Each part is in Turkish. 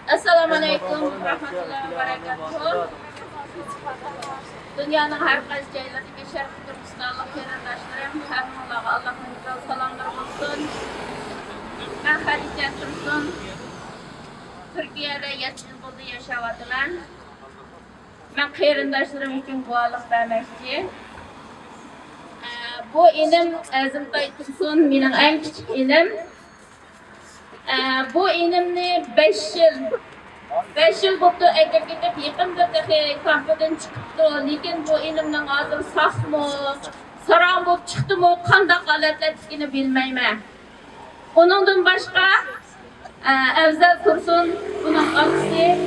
Assalamu alaikum rahmatullahi ve barakatuhu. Dünyanın her qaysı yerlərindəki Şərqi Türkistanlıq qarindaşlarım, hamılarına Allah'ın güzel salamları olsun. Ben Xədicə Tursun. Türkiye'de 7 yıl oldu yaşayadılar. Ben qarindaşlarım üçün dualıq verməkçi. Bu inim Əzimtay Tursun, benim en küçük inim. Bu inimni 5 yıl buldu, gidip yıkımda kampıdan çıktı. Lekin bu inimden ağzım saf mı, saran bulup çıktı mı, qandaq aletlettikini bilmeyme. Onundan başka Əvzəl Tursun, bunun aksi,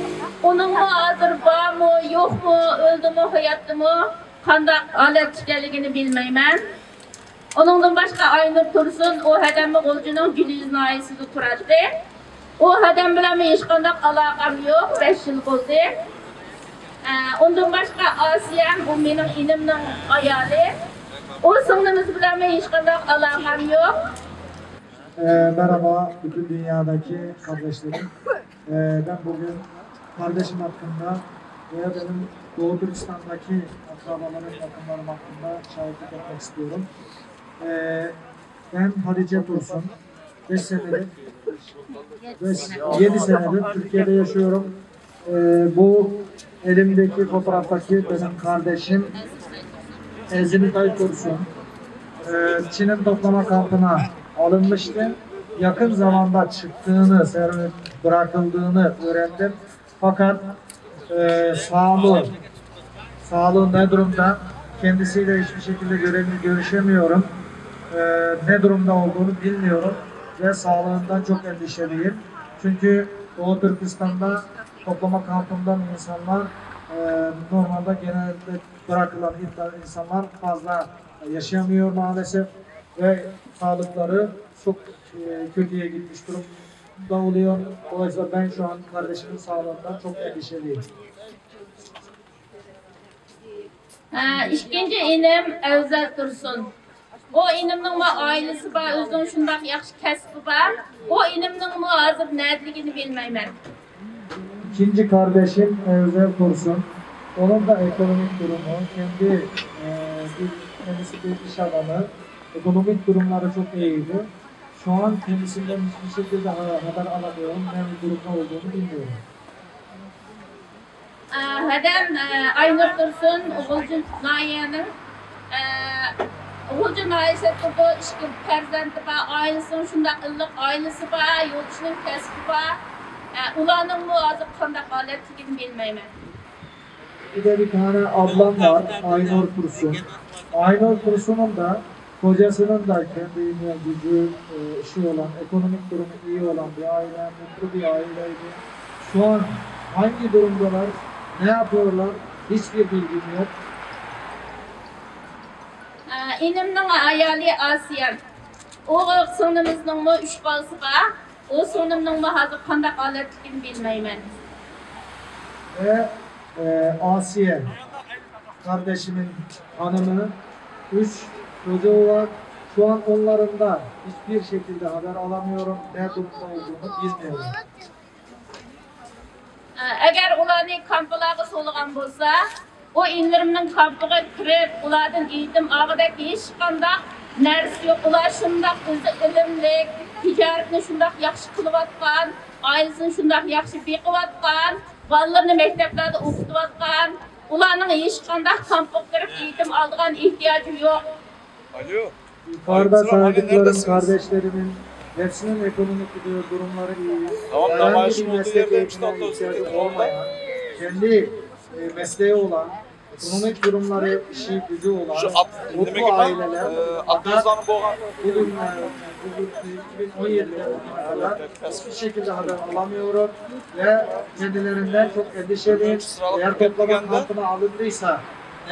onun mu hazır var mı, yok mu, öldü mü, hayattı mı, qandaq alettikini bilmeymen. Onundan başka Aynur Tursun, o Hədəmi Qolcu'nun Gülüz naisinde turadı. O Hədəm bilen hiç qandaq alakam yok, 5 yıl oldu. Ondan başka Asiyem, o benim inimin ayarı. O sınırımız bilen hiç qandaq alakam yok. Merhaba bütün dünyadaki kardeşlerim. Ben bugün kardeşim hakkında veya benim Doğu Türkistan'daki akrabalarım, yakınlarım hakkında şahitlik etmek istiyorum. Ben Xədicə Tursun. 5 senedir, 7 senedir Türkiye'de yaşıyorum. Bu elimdeki fotoğraftaki benim kardeşim Əzimtay Tursun. Çin'in toplama kampına alınmıştı. Yakın zamanda çıktığını, bırakıldığını öğrendim. Fakat sağlığı ne durumda? Kendisiyle hiçbir şekilde görüşemiyorum. Ne durumda olduğunu bilmiyorum ve sağlığından çok endişeliyim. Çünkü Doğu Türkistan'da toplama kampından insanlar normalde genelde bırakılan insanlar fazla yaşayamıyor maalesef ve sağlıkları çok kötüye gitmiş durumda oluyor. Dolayısıyla ben şu an kardeşimin sağlığından çok endişeliyim. İkinci inim Əvzəl Tursun. O inimin ailesi var, özünün şundaq yaxşı kəsbi var. O inimin hazır nədirligini bilməyəm. İkinci kardeşim Əvzəl Tursun. Onun da ekonomik durumu, kendisi bir iş adamı. Ekonomik durumları çok iyiydi. Şu an kendisinden hiçbir şekilde haber alamıyorum. Ne bir durumda olduğunu bilmiyorum. Hədəm Aynur Tursun, Uğulcun Nayiye'nin Uğulcun Nayiye'si bu işki perzenti var, ailesinin şundaq ılıq ailesi var, yolçunun kəsbi var. Ulanın mı azı qandaq aletligini bilməyəm. Bir de bir tane ablam var, Aynur Tursun. Aynur Tursun'un da kocasının da kendi gücü, işi olan, ekonomik durumu iyi olan bir aile, mutlu bir aileydi. Şu an hangi durumdalar, ne yapıyorlar, hiçbir bilgim yok. İnimnin ayali Asiyem. O sınırımızın mı 3 balsı var. O sınırımın mı hazır qandaq aletligini bilməyəm. Ve Asiye, kardeşimin hanımı, 3 çocuğu var. Şu an onların da hiçbir şekilde haber alamıyorum. Ne durumda olduğunu bilmiyorum. Eğer ularni kampılağı soluğan bolsa, o inlerimnin kampıga kirip, ulardan eğitim ağıdak hiç qandaq nərsi yok. Ular şundaq özü ilimlik, ticaretini şundaq yaxşı kılıvatqan, ailesini şundaq yaxşı beqivatqan, balalarını mekteplerde okutuvatqan, ularning hiç qandaq kampıga kirip eğitim aldığan ihtiyacı yok. Alo. Yukarıda saydıklarım kardeşlerimin hepsinin ekonomik durumları iyi. Tamam, herhangi bir meslek eğitimine ihtiyacı olmayan, kendi mesleği olan, ekonomik durumları, işi, gücü olan, mutlu aileler, bugün 2017'de kadar hiçbir şekilde haber alamıyorum ve kendilerinden çok endişeliyim. Eğer toplama kampına alındıysa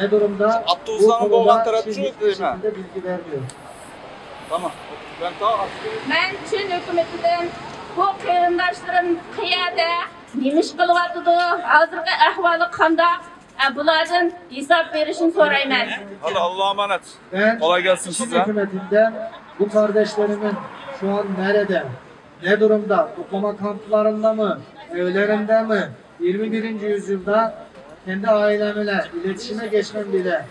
ne durumda bu konuda hiçbir şekilde bilgi vermiyor. Tamam. Ben Çin hükümetinden bu qarindaşlarım qiyada nemish qilyapti, hozirgi ahvoli qandaq, bulardan hesap verishini so'rayman. Hadi Allah'a emanet. Ben Kolay gelsin Çin size. hükümetinden bu kardeşlerimin şu an nerede, ne durumda, toplama kamplarında mı, evlerimde mi, 21. yüzyılda kendi ailemle iletişime geçmem bile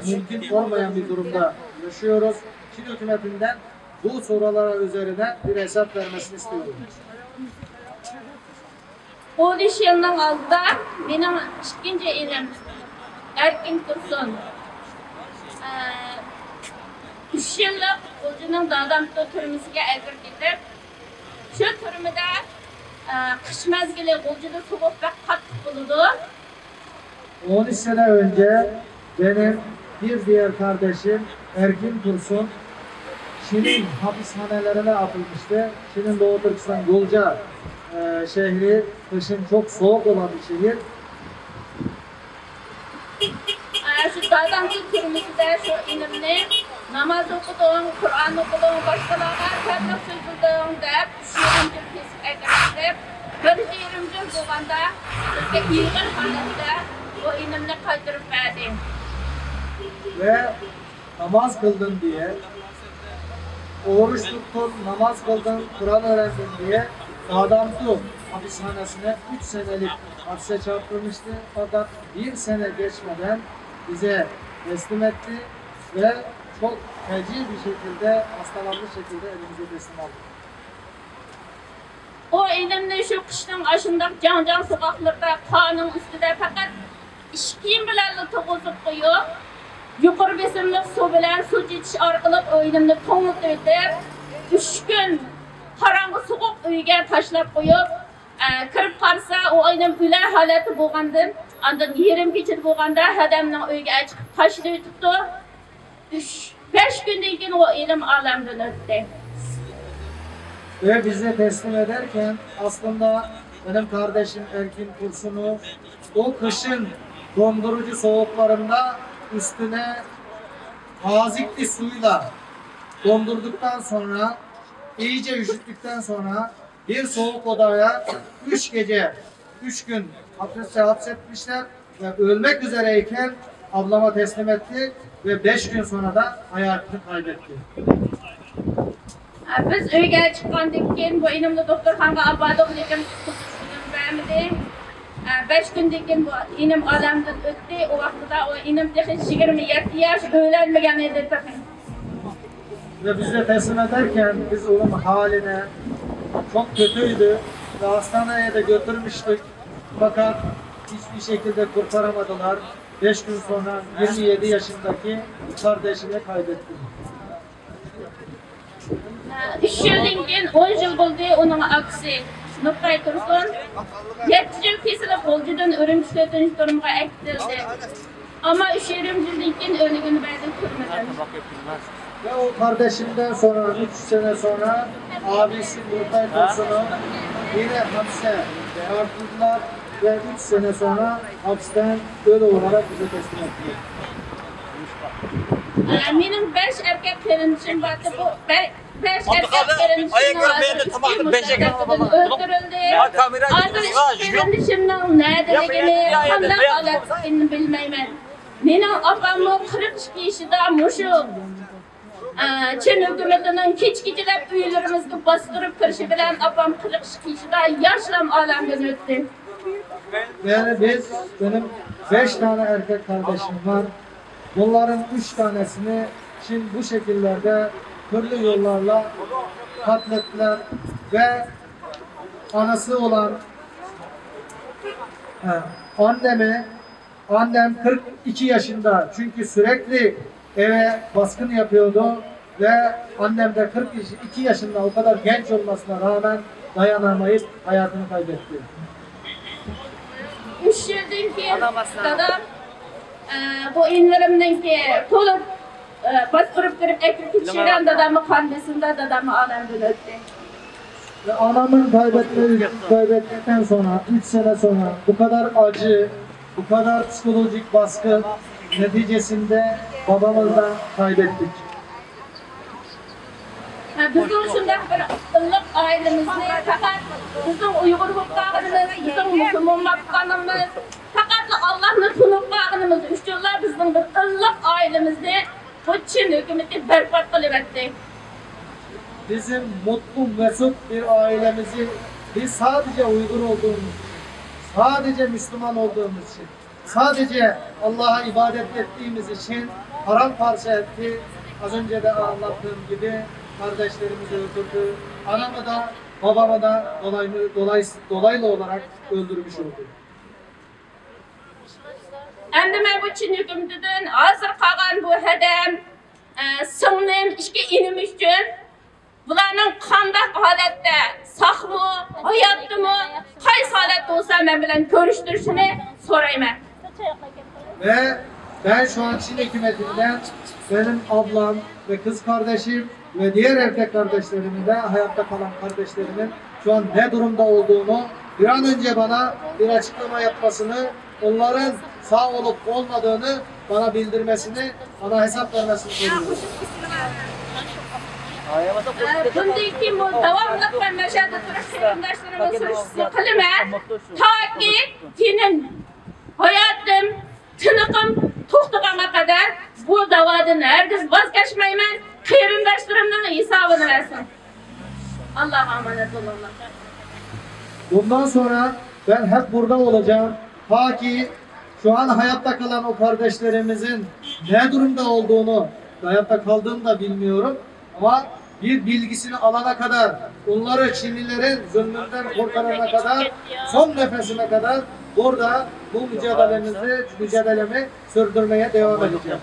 mümkün olmayan bir durumda yaşıyoruz. Çin hükümetinden bu sorulara üzerine bir hesap vermesini istiyorum. 13 yılın altında benim ikinci elim Erkin Tursun. 3 yıllık Gulcu'nun Dadamtı türmesiga elbir gidip şu türmede kış mezgili Gulcu'da soğuk ve katlı bulundu. 13 sene önce benim bir diğer kardeşim Erkin Tursun Çin'in hapishanelerine atılmıştı. Çin'in Doğu Türkistan Gulca şehri kışın çok soğuk olan bir şehir. Şu Dadamtı türmesinde şu ilimni namaz okuduğum, Kur'an okuduğum, başkalarına terlik sözüldüğüm deyip, 3 yıl kesip ekranlayıp, bir 20 yıl boğanda, bizge yığın halatda o ilimni kaydırıp verdim. Ve namaz kıldın diye, oruç tuttun, namaz kıldın, Kur'an öğrendin diye Dadamtı hapishanesine 3 senelik hapse çarptırmıştı. Fakat 1 sene geçmeden bize teslim etti ve çok feci bir şekilde, hastalanmış şekilde elimize teslim aldı. O ilimni şu kışın aşında can sokaklarda, kanın üstüde fakat işkiyim bilen toğuzup koyup, yukarı besimlik su bilen su içiş arkalık o ilimni toğut ödüp, 3 gün karangı soğuk uyga taşlap koyup, kirip qarsa o ilim üle haleti boğandım. Andan 20 geçir boğanda hadamның uyga çıkıp taşlı ötüptü. 5 günden keyin o ilim alemden öttü. Ve bize teslim ederken aslında benim kardeşim Erkin Tursun'u o kışın dondurucu soğuklarında üstüne tazikli suyla dondurduktan sonra, iyice üşüttükten sonra bir soğuk odaya 3 gece, 3 gün hapsetmişler ve ölmek üzereyken ablama teslim etti ve 5 gün sonra da hayatını kaybetti. Biz uyga chiqqandan keyin bu inimni doktorxonaga olib bordik, lekin bermadi. 5 kundan keyin bu inim olamdan o'tdi. O vaqtida o inim texnik 27 yaş o'ylanmagan edi. Ve bize teslim ederken biz onun haline çok kötüydü ve hastaneye de götürmüştük. Fakat hiçbir şekilde kurtaramadılar. 5 gün sonra 27 yaşındaki kardeşini kaybettim. 3 yıldan keyin 10 yıl bo'ldi uning aksi Nurkay Tursun 7 yıl kesilib Gulcu'dan Ürümçi'de dönüştürümge ektildi. Ama 3,5 yıldan keyin ölügünü verdi türmeden. Ve o kardeşimden sonra 3 sene sonra abisi Nurkay Tursun'u yine hapse çarptırdılar ve 3 sene sonra hapisten ölü olarak bize teslim ettiler. Benim 5 erkek kardeşim vardı. Bu 5 erkek kardeşim öldürüldü. Hazır kardeşimden neredeligini, qanday holatini bilmayman. Mening opamni 42 yaşında muşu Çin hükümetinin keç-kecilab uylarimizga bostırib kirishi bilan opam 42 yaşında yaşlam olamdan o'tdi. Yani benim 5 tane erkek kardeşim var. Bunların 3 tanesini Çin bu şekillerde türlü yollarla katlettiler ve anası olan annem 42 yaşında çünkü sürekli eve baskın yapıyordu ve annem de 42 yaşında o kadar genç olmasına rağmen dayanamayıp hayatını kaybetti. 3 yıldan keyin dadam bu inlerimden ki to'lib bostırib kirib aytib ketishgan dadamni qandisida dadamni olamdan o'tdi. Ve anamın kaybettikten sonra 3 sene sonra bu kadar acı, bu kadar psikolojik baskı neticesinde babamızı da kaybettik. Bizim şunday bir iliq ailemizni faqat bizim Uyg'ur bo'lib qolganimiz, bizim musulmon bo'lib qolganimiz, faqat Allohni tunib qolganimiz uchunlar bizning bir iliq ailemizni bu Çin hükümeti berbat qilib o'tdi. Bizim mutlu mesut bir ailemizi biz sadece Uygur olduğumuz için, sadece Müslüman olduğumuz için, sadece Allah'a ibadet ettiğimiz için paramparça etti. Az önce de anlattığım gibi kardeşlerimizi öldürdü. Anamı da babamı da dolaylı olarak öldürmüş oldu. Endi men bu Çin hükümetinden hazır kalan bu hedem singlim iki inim üçün bularning qanday holatda saqmi, hayotdimi, qaysi holatda bo'lsa men bilan ko'rishtirishini so'rayman. Ve ben şu an Çin hükümetinden benim ablam ve kız kardeşim ve diğer erkek kardeşlerimin de hayatta kalan kardeşlerimin şu an ne durumda olduğunu bir an önce bana bir açıklama yapmasını, onların sağ olup olmadığını bana bildirmesini, bana hesap vermesini söylüyorum. Bundan keyin bu davomli ben mashada turish qarindoshlarimiz surishni qilaman. Toki sening hayotim, tiniqim to'xtaganga qadar bu da'vodan hargiz voz kechmayman. Qarindoshlarimning hisobini bersin. Allohga omonat bo'linglar. Bundan sonra ben hep burada olacağım. Ta ki şu an hayatta kalan o kardeşlerimizin ne durumda olduğunu, hayatta kaldığını da bilmiyorum. Ama bir bilgisini alana kadar, onları Çinlilerin zulmünden kurtarana kadar, son nefesime kadar burada bu mücadelemi sürdürmeye devam edeceğim.